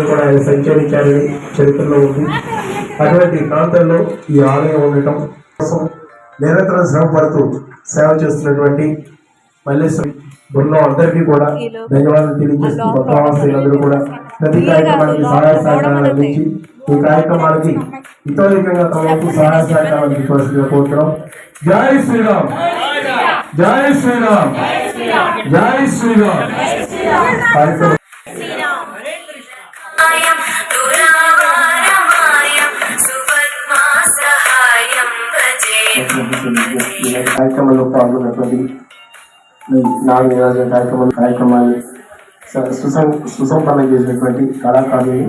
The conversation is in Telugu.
కూడా ఆయన సంచరించారని చరిత్రలో ఉంది. అటువంటి ప్రాంతంలో ఈ ఆలయం ఉండటం కోసం నిరంతరం శ్రమపడుతూ సేవ చేస్తున్నటువంటి మల్లేశ్వరి బృందం అందరికీ కూడా ధన్యవాదాలు తెలియజేస్తూ భక్తవాసులందరూ కూడా ప్రతి కార్యక్రమానికి సహాయ సహకారాలు అందించి ఈ కార్యక్రమానికి ఇతోలికంగా తమ వంతు సహాయ సహకారాలు అందించవలసిందిగా కోరుతున్నాం. జై శ్రీరామ్, జై శ్రీరామ్, జై శ్రీరామ్. కార్యక్రమం కార్యక్రమంలో పాల్గొన్నటువంటి నాలుగు కార్యక్రమాన్ని సుసంపన్నం చేసినటువంటి కళాకారులు